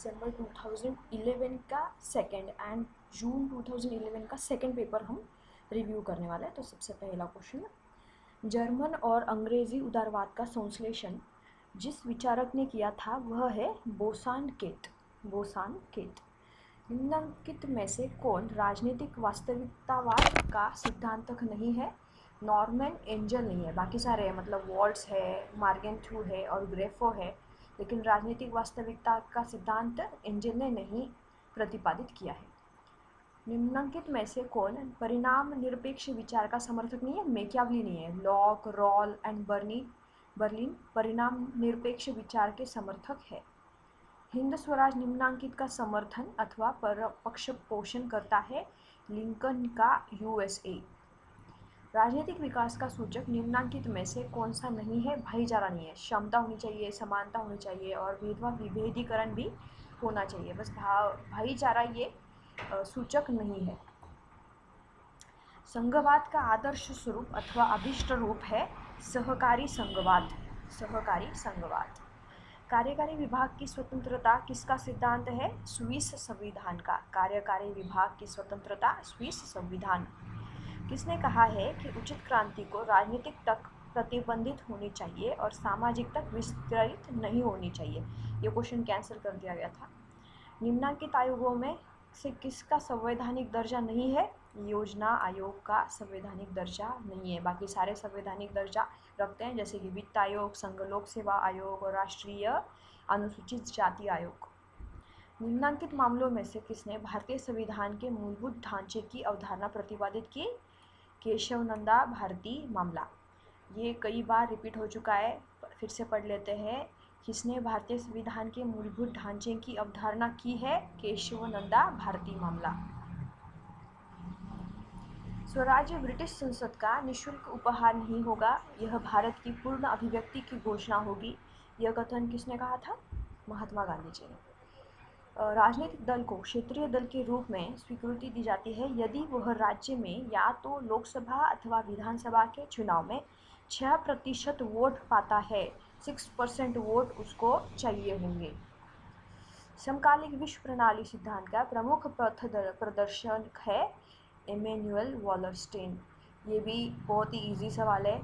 दिसंबर 2011 का second and June 2011 का second paper हम रिव्यू करने वाले हैं। तो सबसे पहला क्वेश्चन, जर्मन और अंग्रेजी उदारवाद का संश्लेषण जिस विचारक ने किया था वह है बोसान-केट। निम्नलिखित में से कौन राजनीतिक वास्तविकतावाद का सिद्धांतक नहीं है? नॉर्मन एंजल नहीं है, बाकी सारे हैं, मतलब वॉल्ट्स है, मार्गेंथ्यू है और ग्रेफो है, लेकिन राजनीतिक वास्तविकता का सिद्धांत एंजल ने नहीं प्रतिपादित किया है। निम्नलिखित में से कौन परिणाम निरपेक्ष विचार का समर्थक नहीं है? मैकियावेली नहीं है। लॉक, रॉल एंड बर्लिन परिणाम निरपेक्ष विचार के समर्थक है। हिंद स्वराज निम्नांकित का समर्थन अथवा पक्ष पोषण करता है। लिंकन का यूएसए। राजनीतिक विकास का सूचक निम्नांकित में से कौन सा नहीं है? भाईचारा नहीं है। क्षमता होनी चाहिए, समानता होनी चाहिए और भेदभाव विभेदीकरण भी होना चाहिए। बस भाईचारा ये सूचक नहीं है। संघवाद का आदर्श स्वरूप अथवा अभिष्ट रूप है सहकारी संघवाद। कार्यकारी विभाग की स्वतंत्रता किसका सिद्धांत है? स्विस संविधान का। कार्यकारी विभाग की स्वतंत्रता स्विस संविधान। किसने कहा है कि उचित क्रांति को राजनीतिक तक प्रतिबंधित होनी चाहिए और सामाजिक तक विस्तृत नहीं होनी चाहिए? ये क्वेश्चन कैंसिल कर दिया गया था। निम्नांकित आयोगों में से किसका संवैधानिक दर्जा नहीं है? योजना आयोग का संवैधानिक दर्जा नहीं है, बाकी सारे संवैधानिक दर्जा रखते हैं, जैसे कि वित्त आयोग, संघ लोक सेवा आयोग और राष्ट्रीय अनुसूचित जाति आयोग। निम्नांकित मामलों में से किसने भारतीय संविधान के मूलभूत ढांचे की अवधारणा प्रतिपादित की? केशवनंदा भारती मामला। ये कई बार रिपीट हो चुका है, फिर से पढ़ लेते हैं। किसने भारतीय संविधान के मूलभूत ढांचे की अवधारणा की है? केशवनंदा भारती मामला। स्वराज्य ब्रिटिश संसद का निःशुल्क उपहार नहीं होगा, यह भारत की पूर्ण अभिव्यक्ति की घोषणा होगी। यह कथन किसने कहा था? महात्मा गांधी जी ने। राजनीतिक दल को क्षेत्रीय दल के रूप में स्वीकृति दी जाती है यदि वह राज्य में या तो लोकसभा अथवा विधानसभा के चुनाव में 6% वोट पाता है। 6% वोट उसको चाहिए होंगे। समकालिक विश्व प्रणाली सिद्धांत का प्रमुख पथ प्रदर्शक है इमैनुअल वॉलरस्टेन। ये भी बहुत ही इजी सवाल है।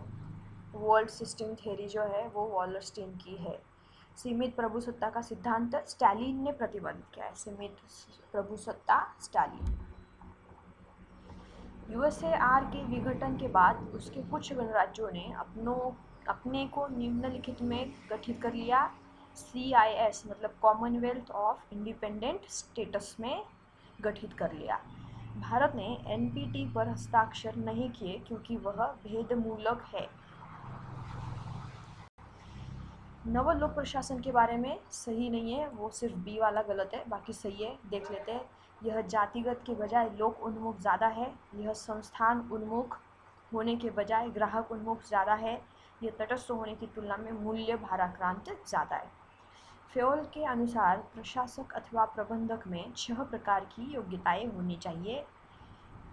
वर्ल्ड सिस्टम थ्योरी जो है वो वॉलरस्टेन की है। सीमित प्रभुसत्ता का सिद्धांत स्टालिन ने प्रतिपादित किया है। सीमित प्रभुसत्ता स्टालिन। यूएसएआर के विघटन के बाद उसके कुछ गणराज्यों ने अपने को निम्नलिखित में गठित कर लिया। CIS मतलब कॉमनवेल्थ ऑफ इंडिपेंडेंट स्टेट्स में गठित कर लिया। भारत ने NPT पर हस्ताक्षर नहीं किए क्योंकि वह भेदमूलक है। नव लोक प्रशासन के बारे में सही नहीं है, वो सिर्फ बी वाला गलत है, बाकी सही है। देख लेते हैं। यह जातिगत के बजाय लोक उन्मुख ज़्यादा है। यह संस्थान उन्मुख होने के बजाय ग्राहक उन्मुख ज़्यादा है। यह तटस्थ होने की तुलना में मूल्य भाराक्रांत ज़्यादा है। फेयोल के अनुसार प्रशासक अथवा प्रबंधक में 6 प्रकार की योग्यताएं होनी चाहिए।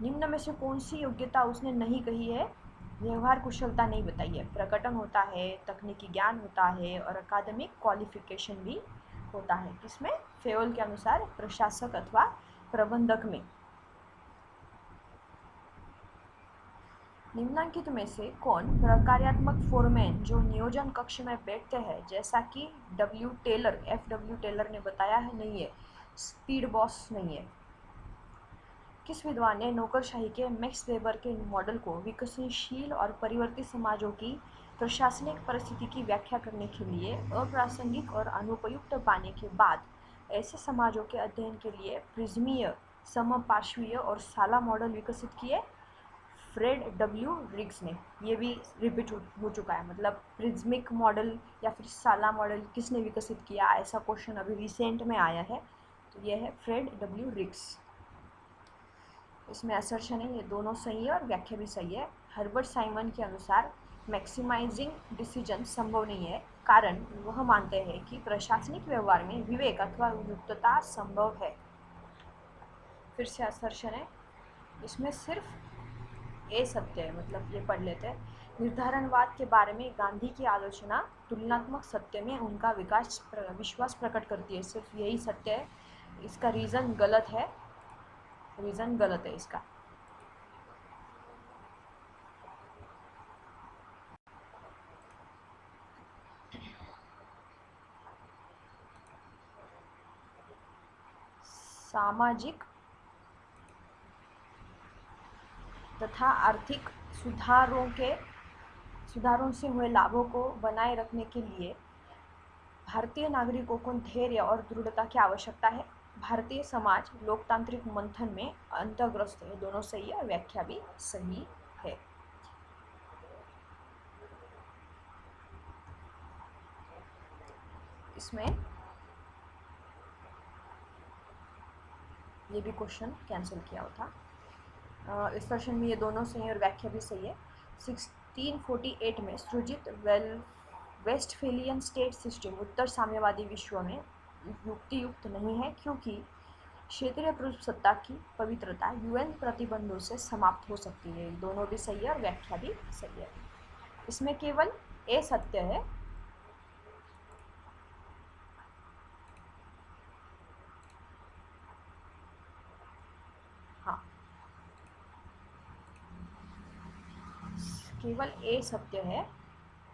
निम्न में से कौन सी योग्यता उसने नहीं कही है? व्यवहार कुशलता नहीं बताई है। प्रकटन होता है, तकनीकी ज्ञान होता है और अकादमिक क्वालिफिकेशन भी होता है। किसमें? फेयोल के अनुसार प्रशासक अथवा प्रबंधक में। निम्नांकित में से कौन प्रकार्यात्मक फोरमैन जो नियोजन कक्ष में बैठते हैं, जैसा कि FW टेलर ने बताया है, नहीं है। स्पीड बॉस नहीं है। किस विद्वान ने नौकरशाही के मैक्स वेबर के मॉडल को विकसनशील और परिवर्तित समाजों की प्रशासनिक परिस्थिति की व्याख्या करने के लिए अप्रासंगिक और अनुपयुक्त पाने के बाद ऐसे समाजों के अध्ययन के लिए प्रिज्मीय, समपार्श्वीय और साला मॉडल विकसित किए? फ्रेड W रिग्स ने। ये भी रिपीट हो चुका है, मतलब प्रिज्मिक मॉडल या फिर साला मॉडल किसने विकसित किया, ऐसा क्वेश्चन अभी रिसेंट में आया है। तो ये है फ्रेड W रिग्स। इसमें असर्शन है, ये दोनों सही है और व्याख्या भी सही है। हर्बर्ट साइमन के अनुसार मैक्सिमाइजिंग डिसीजन संभव नहीं है, कारण वह मानते हैं कि प्रशासनिक व्यवहार में विवेक अथवा युक्तता संभव है। फिर से असर्शन है, इसमें सिर्फ ए सत्य है, मतलब ये पढ़ लेते हैं। निर्धारणवाद के बारे में गांधी की आलोचना तुलनात्मक सत्य में उनका विश्वास प्रकट करती है। सिर्फ यही सत्य है, इसका रीज़न गलत है, इसका। सामाजिक तथा आर्थिक सुधारों से हुए लाभों को बनाए रखने के लिए भारतीय नागरिकों को धैर्य और दृढ़ता की आवश्यकता है। भारतीय समाज लोकतांत्रिक मंथन में अंतर्ग्रस्त है। दोनों सही है, व्याख्या भी सही है। इसमें ये भी क्वेश्चन कैंसिल किया हुआ था। इस क्वेश्चन में ये दोनों सही और व्याख्या भी सही है। 1648 में सृजित वेस्टफेलियन स्टेट सिस्टम उत्तर साम्यवादी विश्व में युक्त नहीं है, क्योंकि क्षेत्रीय प्रभुसत्ता की पवित्रता यूएन प्रतिबंधों से समाप्त हो सकती है। दोनों भी सही है और व्याख्या भी सही है। इसमें केवल ए सत्य है। हाँ, केवल ए सत्य है,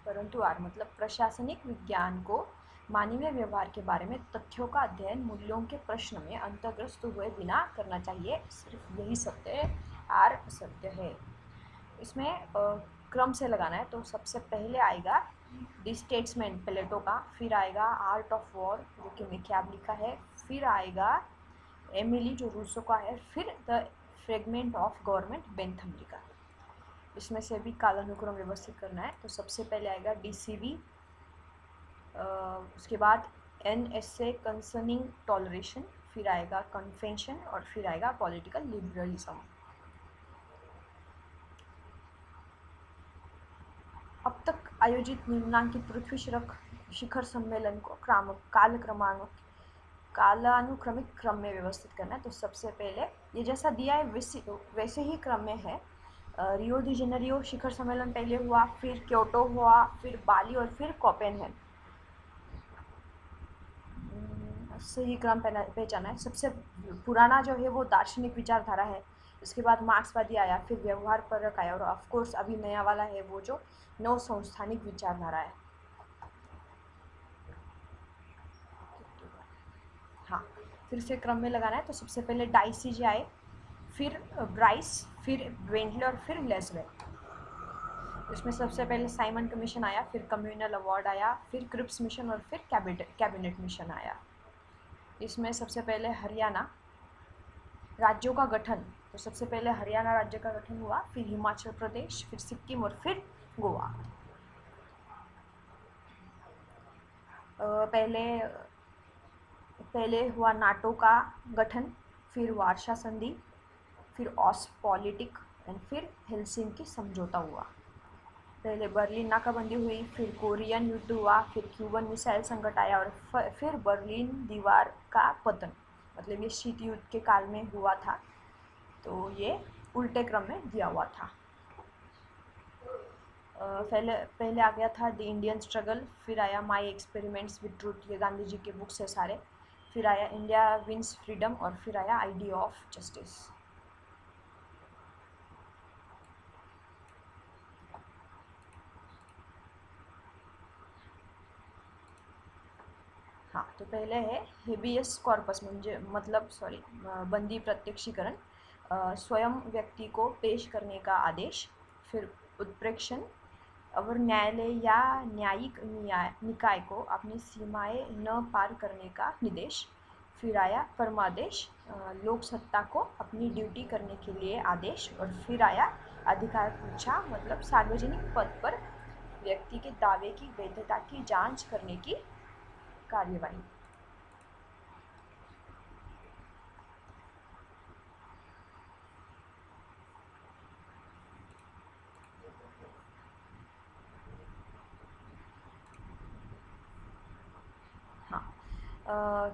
परंतु आर मतलब प्रशासनिक विज्ञान को मानवीय व्यवहार के बारे में तथ्यों का अध्ययन मूल्यों के प्रश्न में अंतर्ग्रस्त हुए बिना करना चाहिए। सिर्फ यही सत्य है, आर सत्य है। इसमें क्रम से लगाना है, तो सबसे पहले आएगा द स्टेट्समैन प्लेटो का, फिर आएगा आर्ट ऑफ वॉर जो कि मैकियावेली का है, फिर आएगा एमिली जो रूसो का है, फिर the fragment of government Bentham का। इसमें से भी कालानुक्रम व्यवस्थित करना है, तो सबसे पहले आएगा DCV, उसके बाद NSA कंसर्निंग टॉलरेशन, फिर आएगा कन्वेंशन और फिर आएगा पॉलिटिकल लिबरलिज्म। अब तक आयोजित निम्नांकित पृथ्वी शिखर सम्मेलन को कालानुक्रमिक क्रम में व्यवस्थित करना है। तो सबसे पहले ये जैसा दिया है वैसे ही क्रम में है। रियो डी जेनेरियो शिखर सम्मेलन पहले हुआ, फिर क्योटो हुआ, फिर बाली और फिर कोपेनहेगन। सही क्रम पहचाना है। सबसे पुराना जो है वो दार्शनिक विचारधारा है, इसके बाद मार्क्सवादी आया, फिर व्यवहार परक आया, और ऑफ कोर्स अभी नया वाला है वो जो नव संस्थानिक विचारधारा है। हाँ, फिर से क्रम में लगाना है, तो सबसे पहले डाइसीजे आए, फिर ब्राइस, फिर ब्रेंटले और फिर लेसवे। इसमें सबसे पहले साइमन कमीशन आया, फिर कम्युनल अवार्ड आया, फिर क्रिप्स मिशन और फिर कैबिनेट मिशन आया। इसमें सबसे पहले हरियाणा राज्यों का गठन, तो सबसे पहले हरियाणा राज्य का गठन हुआ, फिर हिमाचल प्रदेश, फिर सिक्किम और फिर गोवा। पहले हुआ नाटो का गठन, फिर वार्षा संधि, फिर ऑस्टपॉलिटिक एंड फिर हेलसिंकी समझौता हुआ। पहले बर्लिन नाकाबंदी हुई, फिर कोरियन युद्ध हुआ, फिर क्यूबन मिसाइल संकट आया और फिर बर्लिन दीवार का पतन। मतलब ये शीत युद्ध के काल में हुआ था, तो ये उल्टे क्रम में दिया हुआ था। पहले आ गया था द इंडियन स्ट्रगल, फिर आया माई एक्सपेरिमेंट्स विद ट्रूथ, ये गांधी जी के बुक्स है सारे, फिर आया इंडिया विंस फ्रीडम और फिर आया आइडिया ऑफ जस्टिस। हाँ, तो पहले है हेबियस कॉर्पस बंदी प्रत्यक्षीकरण, स्वयं व्यक्ति को पेश करने का आदेश, फिर उत्प्रेक्षण, अगर न्यायालय या न्यायिक निकाय को अपनी सीमाएं न पार करने का निर्देश, फिर आया परमादेश, लोक सत्ता को अपनी ड्यूटी करने के लिए आदेश, और फिर आया अधिकार पूछा मतलब सार्वजनिक पद पर व्यक्ति के दावे की वैधता की जांच करने की कार्यवाही।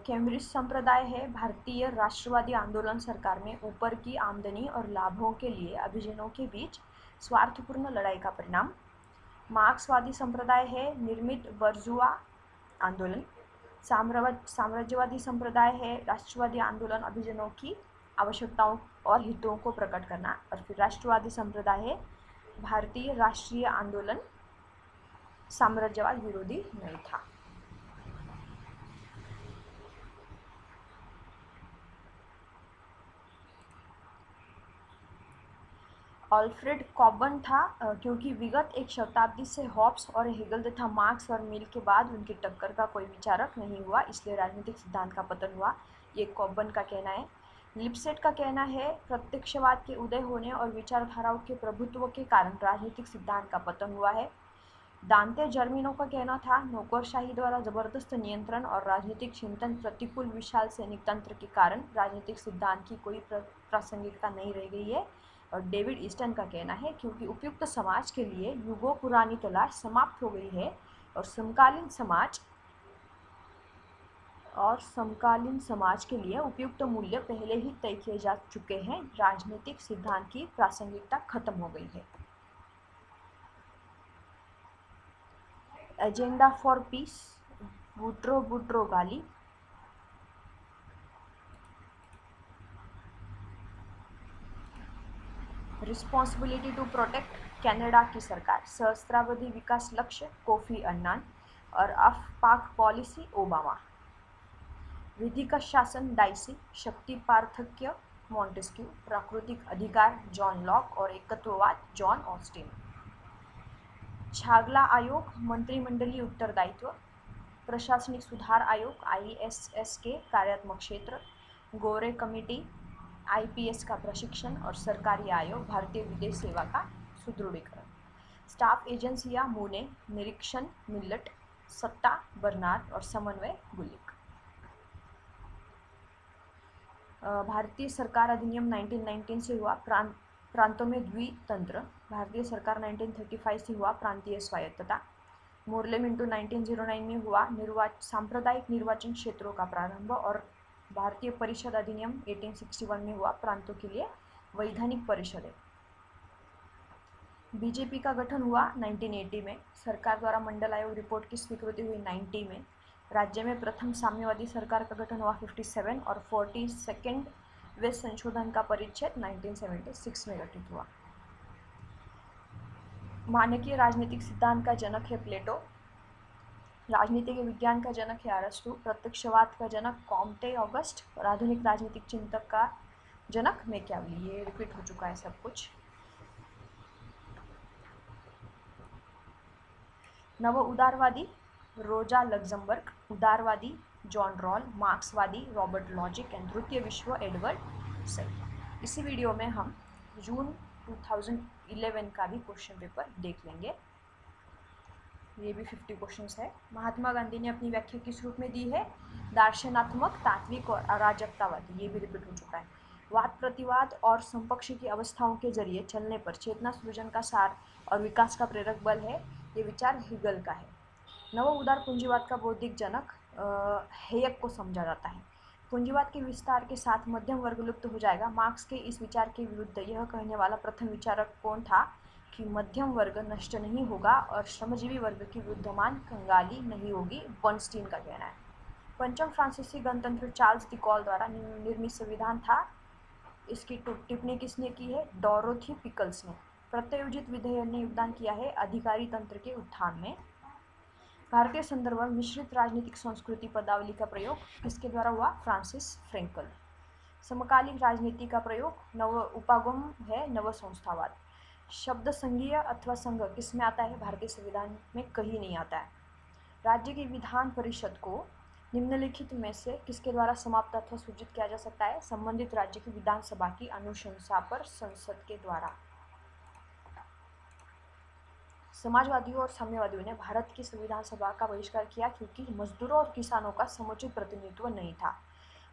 कैम्ब्रिज संप्रदाय है भारतीय राष्ट्रवादी आंदोलन सरकार में ऊपर की आमदनी और लाभों के लिए अभिजनों के बीच स्वार्थपूर्ण लड़ाई का परिणाम। मार्क्सवादी संप्रदाय है निर्मित बर्जुआ आंदोलन। साम्राज्यवादी संप्रदाय है राष्ट्रवादी आंदोलन अभिजनों की आवश्यकताओं और हितों को प्रकट करना। और फिर राष्ट्रवादी संप्रदाय है भारतीय राष्ट्रीय आंदोलन साम्राज्यवाद विरोधी नहीं था। ऑल्फ्रेड कॉबन था क्योंकि विगत एक शताब्दी से हॉब्स और हेगल तथा मार्क्स और मिल के बाद उनकी टक्कर का कोई विचारक नहीं हुआ, इसलिए राजनीतिक सिद्धांत का पतन हुआ। ये कॉबन का कहना है। लिपसेट का कहना है प्रत्यक्षवाद के उदय होने और विचारधाराओं के प्रभुत्व के कारण राजनीतिक सिद्धांत का पतन हुआ है। दांते जर्मिनो का कहना था नौकरशाही द्वारा जबरदस्त नियंत्रण और राजनीतिक चिंतन प्रतिकूल विशाल सैनिक तंत्र के कारण राजनीतिक सिद्धांत की कोई प्रासंगिकता नहीं रह गई है। और डेविड ईस्टन का कहना है क्योंकि उपयुक्त समाज के लिए युगों पुरानी तलाश समाप्त हो गई है और समकालीन समाज के लिए उपयुक्त मूल्य पहले ही तय किए जा चुके हैं, राजनीतिक सिद्धांत की प्रासंगिकता खत्म हो गई है। एजेंडा फॉर पीस वुड्रो गाली। रिस्पॉन्सिबिलिटी टू प्रोटेक्ट कनाडा की सरकार। सहस्त्रावधि विकास लक्ष्य कोफी अन्नान। और पाक पॉलिसी ओबामा। विधि का शासन डाइसी। शक्ति पार्थक्य मॉन्टेस्क्यू। प्राकृतिक अधिकार जॉन लॉक और एकत्ववाद जॉन ऑस्टिन। छागला आयोग मंत्रिमंडलीय उत्तरदायित्व। प्रशासनिक सुधार आयोग ISS के कार्यात्मक क्षेत्र। गोरे कमेटी IPS का प्रशिक्षण और सरकारी आयोग भारतीय विदेश सेवा का सुदृढ़ीकरण। स्टाफ एजेंसियां मूने निरीक्षण मिल्लट। सत्ता बर्नार्ड और समन्वय गुलिक। भारतीय सरकार अधिनियम 1919 से हुआ प्रांतों में द्वितंत्र। भारतीय सरकार 1935 से हुआ प्रांतीय स्वायत्तता। मोर्ले मिंटो 1909 में हुआ सांप्रदायिक निर्वाचन क्षेत्रों का प्रारंभ। और भारतीय परिषद अधिनियम 1861 में हुआ प्रांतों के लिए वैधानिक परिषदें। बीजेपी का गठन हुआ 1980 में। सरकार द्वारा मंडल आयोग रिपोर्ट की स्वीकृति हुई 90 में। राज्य में प्रथम साम्यवादी सरकार का गठन हुआ 57 और 42वें वे संशोधन का परिच्छेद 1976 में गठित हुआ। मानकीय राजनीतिक सिद्धांत का जनक है प्लेटो। राजनीति के विज्ञान का जनक है अरस्तु। प्रत्यक्षवाद का जनक कॉम्टे ऑगस्ट। और आधुनिक राजनीतिक चिंतक का जनक मैकियावेली। ये रिपीट हो चुका है सब कुछ। नव उदारवादी रोजा लग्जमबर्ग। उदारवादी जॉन रॉल। मार्क्सवादी रॉबर्ट लॉजिक एंड तृतीय विश्व एडवर्ड सैड। इसी वीडियो में हम जून 2011 का भी क्वेश्चन पेपर देख लेंगे। ये भी 50 क्वेश्चंस है। महात्मा गांधी ने अपनी व्याख्या किस रूप में दी है? दार्शनात्मक, तात्विक और अराजकतावादी। ये भी रिपीट हो चुका है। वाद प्रतिवाद और समपक्षी की अवस्थाओं के जरिए चलने पर चेतना सृजन का सार और विकास का प्रेरक बल है। ये विचार हेगल का है। नव उदार पूंजीवाद का बौद्धिक जनक हेयक को समझा जाता है। पूंजीवाद के विस्तार के साथ मध्यम वर्ग लुप्त हो जाएगा। मार्क्स के इस विचार के विरुद्ध यह कहने वाला प्रथम विचारक कौन था कि मध्यम वर्ग नष्ट नहीं होगा और श्रमजीवी वर्ग की विद्यमान कंगाली नहीं होगी? बर्नस्टीन का कहना है। पंचम फ्रांसीसी गणतंत्र चार्ल्स डी गॉल द्वारा निर्मित संविधान था। इसकी टिप्पणी किसने की है? डोरोथी पिकल्स ने। प्रत्यायोजित विधेयक ने योगदान किया है अधिकारी तंत्र के उत्थान में। भारतीय संदर्भ में मिश्रित राजनीतिक संस्कृति पदावली का प्रयोग किसके द्वारा हुआ? Francis Frankel. समकालीन राजनीति का प्रयोग नव उपागम है नव संस्थावाद। शब्द संघीय अथवा संघ किस में आता है? भारतीय संविधान में कहीं नहीं आता है। राज्य की विधान परिषद को निम्नलिखित में से किसके द्वारा समाप्त अथवा सूचित किया जा सकता है? संबंधित राज्य की विधानसभा की अनुशंसा पर संसद के द्वारा। समाजवादियों और साम्यवादियों ने भारत की संविधान सभा का बहिष्कार किया क्योंकि मजदूरों और किसानों का समुचित प्रतिनिधित्व नहीं था।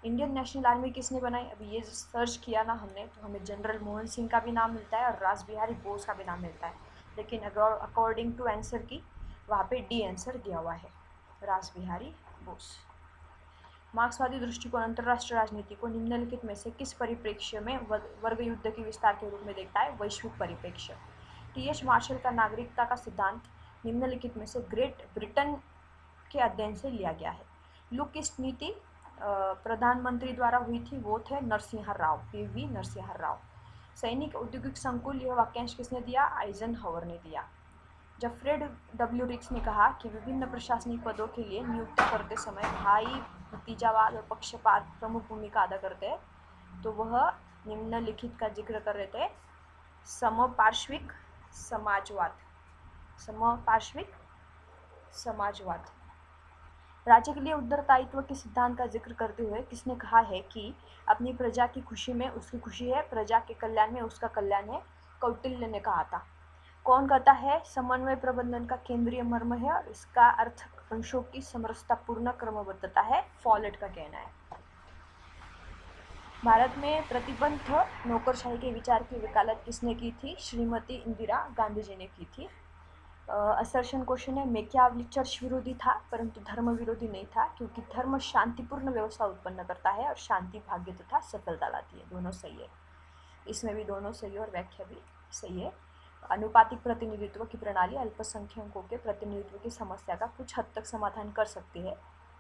इंडियन नेशनल आर्मी किसने बनाई? अभी ये सर्च किया ना हमने तो हमें जनरल मोहन सिंह का भी नाम मिलता है और रास बिहारी बोस का भी नाम मिलता है, लेकिन अगर अकॉर्डिंग टू आंसर की वहाँ पे डी आंसर दिया हुआ है, रास बिहारी बोस। मार्क्सवादी दृष्टिकोण अंतर्राष्ट्रीय राजनीति को निम्नलिखित में से किस परिप्रेक्ष्य में वर्ग युद्ध के विस्तार के रूप में देखता है? वैश्विक परिप्रेक्ष्य। TH मार्शल का नागरिकता का सिद्धांत निम्नलिखित में से ग्रेट ब्रिटेन के अध्ययन से लिया गया है। लुक ईस्ट नीति प्रधानमंत्री द्वारा हुई थी, वो थे नरसिंह राव, पीवी नरसिंह राव। सैनिक औद्योगिक संकुल, यह वाक्यांश किसने दिया? आइजनहावर ने दिया। जब फ्रेड डब्ल्यू रिक्स ने कहा कि विभिन्न प्रशासनिक पदों के लिए नियुक्ति करते समय भाई भतीजावाद और पक्षपात प्रमुख भूमिका अदा करते हैं, तो वह निम्नलिखित का जिक्र कर रहे थे: समपार्श्विक समाजवाद, समपार्श्विक समाजवाद। राज्य के लिए उत्तरदायित्व के सिद्धांत का जिक्र करते हुए किसने कहा है कि अपनी प्रजा की खुशी में उसकी खुशी है, प्रजा के कल्याण में उसका कल्याण है? कौटिल्य ने कहा था। कौन कहता है? समन्वय प्रबंधन का केंद्रीय मर्म है और इसका अर्थ अंशों की समरसता पूर्ण क्रमबद्धता है, फॉलेट का कहना है। भारत में प्रतिबंध नौकरशाही के विचार की वकालत किसने की थी? श्रीमती इंदिरा गांधी जी ने की थी। असर्शन क्वेश्चन है, मैकियावेली चर्च विरोधी था परंतु धर्म विरोधी नहीं था, क्योंकि धर्म शांतिपूर्ण व्यवस्था उत्पन्न करता है और शांति भाग्य तथा सफलता लाती है। दोनों सही है, इसमें भी दोनों सही है और व्याख्या भी सही है। अनुपातिक प्रतिनिधित्व की प्रणाली अल्पसंख्यकों के प्रतिनिधित्व की समस्या का कुछ हद तक समाधान कर सकती है।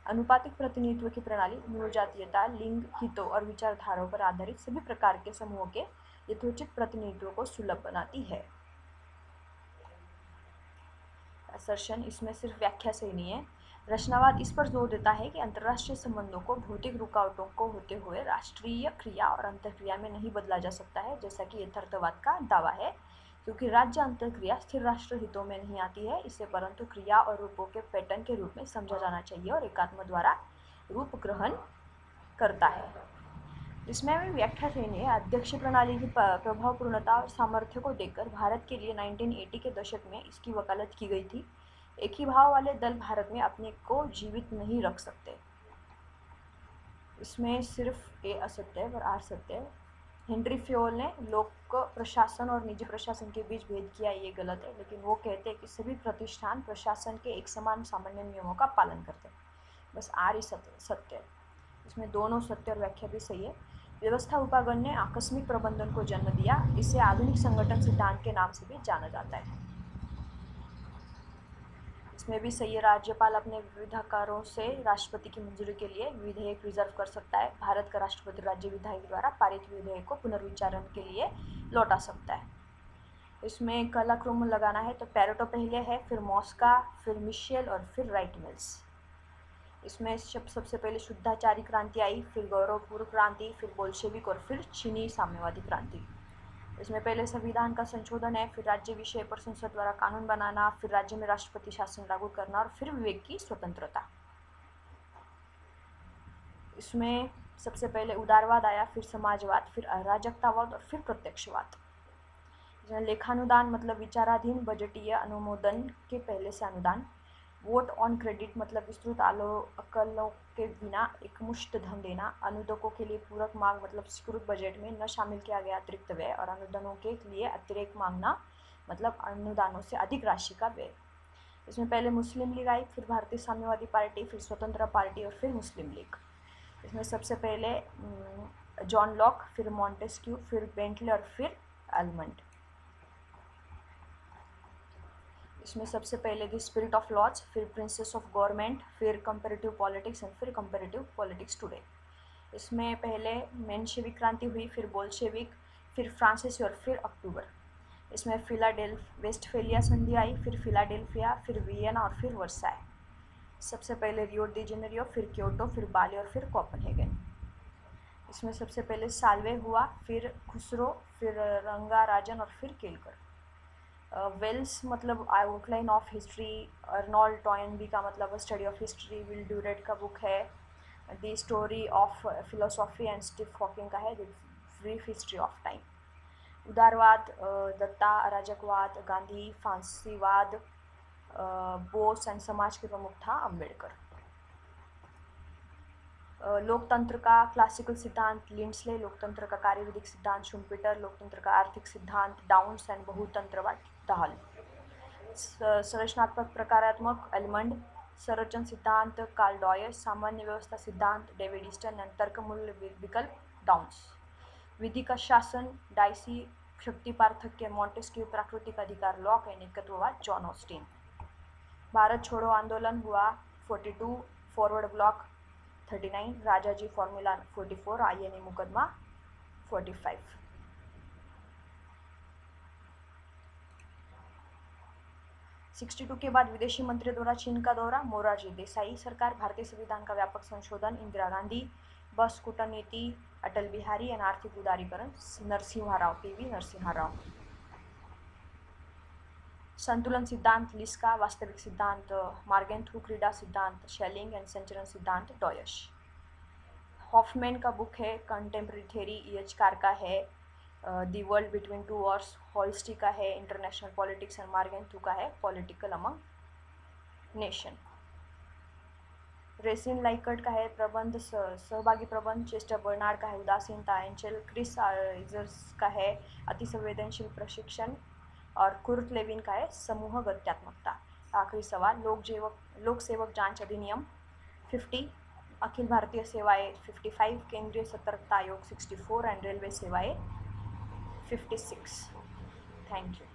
अनुपातिक प्रतिनिधित्व की प्रणाली मनोजातीयता, लिंग, हितों और विचारधाराओं पर आधारित सभी प्रकार के समूहों के यथोचित प्रतिनिधित्व को सुलभ बनाती है। असर्शन, इसमें सिर्फ व्याख्या सही नहीं है। रचनावाद इस पर जोर देता है कि अंतर्राष्ट्रीय संबंधों को भौतिक रुकावटों को होते हुए राष्ट्रीय क्रिया और अंतर्क्रिया में नहीं बदला जा सकता है, जैसा कि यथार्थवाद का दावा है, क्योंकि राज्य अंतर्क्रिया स्थिर राष्ट्र हितों में नहीं आती है। इसे परंतु क्रिया और रूपों के पैटर्न के रूप में समझा जाना चाहिए और एकात्म द्वारा रूप ग्रहण करता है। इसमें भी व्याख्या सही नहीं है। अध्यक्ष प्रणाली की प्रभावपूर्णता और सामर्थ्य को देखकर भारत के लिए 1980 के दशक में इसकी वकालत की गई थी। एक ही भाव वाले दल भारत में अपने को जीवित नहीं रख सकते। इसमें सिर्फ ए असत्य है और आर सत्य है। हेनरी फ्योल ने लोक प्रशासन और निजी प्रशासन के बीच भेद किया, ये गलत है, लेकिन वो कहते हैं कि सभी प्रतिष्ठान प्रशासन के एक समान सामान्य नियमों का पालन करते हैं। बस आर ही सत्य है। इसमें दोनों सत्य और व्याख्या भी सही है। व्यवस्था उपागम ने आकस्मिक प्रबंधन को जन्म दिया। इसे आधुनिक संगठन सिद्धांत के नाम से भी जाना जाता है। इसमें भी सही है। राज्यपाल अपने विधाकारों से राष्ट्रपति की मंजूरी के लिए विधेयक रिजर्व कर सकता है। भारत का राष्ट्रपति राज्य विधायक द्वारा पारित विधेयक को पुनर्विचारण के लिए लौटा सकता है। इसमें कालक्रम लगाना है तो पैरेटो पहले है, फिर मॉस्का, फिर मिशेल और फिर राइट मिल्स। इसमें सबसे पहले शुद्धाचारी क्रांति आई, फिर गौरवपूर्व क्रांति, फिर बोल्शेविक और फिर चीनी साम्यवादी क्रांति। इसमें पहले संविधान का संशोधन है, फिर राज्य विषय पर संसद द्वारा कानून बनाना, फिर राज्य में राष्ट्रपति शासन लागू करना और फिर विवेक की स्वतंत्रता। इसमें सबसे पहले उदारवाद आया, फिर समाजवाद, फिर अराजकतावाद और फिर प्रत्यक्षवाद। इसमें लेखानुदान मतलब विचाराधीन बजटीय अनुमोदन के पहले से अनुदान। वोट ऑन क्रेडिट मतलब विस्तृत आकलों के बिना एकमुश्त धन देना। अनुदानों के लिए पूरक मांग मतलब स्वीकृत बजट में न शामिल किया गया अतिरिक्त व्यय, और अनुदानों के लिए अतिरिक्त मांगना मतलब अनुदानों से अधिक राशि का व्यय। इसमें पहले मुस्लिम लीग आई, फिर भारतीय साम्यवादी पार्टी, फिर स्वतंत्र पार्टी और फिर मुस्लिम लीग। इसमें सबसे पहले जॉन लॉक, फिर मॉन्टेस्क्यू, फिर बेंटले और फिर आलमंड। इसमें सबसे पहले द स्पिरिट ऑफ लॉज, फिर प्रिंसेस ऑफ गवर्नमेंट, फिर कंपैरेटिव पॉलिटिक्स एंड फिर कंपैरेटिव पॉलिटिक्स टुडे। इसमें पहले मेंशेविक क्रांति हुई, फिर बोल्शेविक, फिर फ्रांसीसी और फिर अक्टूबर। इसमें वेस्टफेलिया संधि आई, फिर फिलाडेल्फिया, फिर वियना और फिर वर्साय। सबसे पहले रियो डी जेनेरियो, फिर क्योटो, फिर बाली और फिर कोपेनहेगन। इसमें सबसे पहले साल्वे हुआ, फिर खुसरो, फिर रंगाराजन और फिर केलकर। वेल्स मतलब outline of history. Arnold Toynbee का मतलब study of history. Will Durant का बुक है the story of philosophy and Stephen Hawking का है the brief history of time. उदारवाद दत्ता, अराजकवाद गांधी, फांसीवाद बोस एंड समाज के प्रमुख था अम्बेडकर। लोकतंत्र का क्लासिकल सिद्धांत लिंडस्ले, लोकतंत्र का कार्यविधिक सिद्धांत शुम्पीटर, लोकतंत्र का आर्थिक सिद्धांत डाउन्स एंड बहुतंत्रवाद दाहल। संरचनात्मक प्रकारात्मक एलमंड, संरचन सिद्धांत कार्ल डॉयस, सामान्य व्यवस्था सिद्धांत डेविड ईस्टन एंड तर्कमूल विकल्प डाउन्स। विधि का शासन डाइसी, शक्ति पार्थक्य मॉन्टेस्क्यू, प्राकृतिक अधिकार लॉक एंड एकत्ववाद जॉन ऑस्टिन। भारत छोड़ो आंदोलन हुआ 42, forward bloc 39, Rajaji formula 44, INA मुकदमा 45। सिक्सटी टू के बाद विदेशी मंत्री द्वारा चीन का दौरा, मोरारजी देसाई सरकार, भारतीय संविधान का व्यापक संशोधन, इंदिरा गांधी, बस कूटनीति, अटल बिहारी एंड आर्थिक उदारीकरण, नरसिम्हा राव, पीवी नरसिम्हा राव। संतुलन सिद्धांत लिस्का, वास्तविक सिद्धांत मार्गेंथू, क्रीडा सिद्धांत शेलिंग एंड संचरण सिद्धांत डॉयश। हॉफमैन का बुक है कंटेम्प्रेरी थ्योरी, EH कार का है the world between two wars, Holsti का है इंटरनेशनल पॉलिटिक्स एंड मार्गेंथू का है पॉलिटिकल अमंग नेशन। रेसिन लाइकर्ट का है प्रबंध सहभागी प्रबंध, चेस्टर बर्नार्ड का है उदासीनता, एंचल क्रिस आइजर्स का है अति संवेदनशील प्रशिक्षण और कुर्ट लेविन का है समूह गत्यात्मकता। आखिरी सवाल, लोक सेवक जांच अधिनियम 50, अखिल भारतीय सेवाएं 55, केंद्रीय सतर्कता आयोग 64 एंड रेलवे सेवाएं 56। Thank you.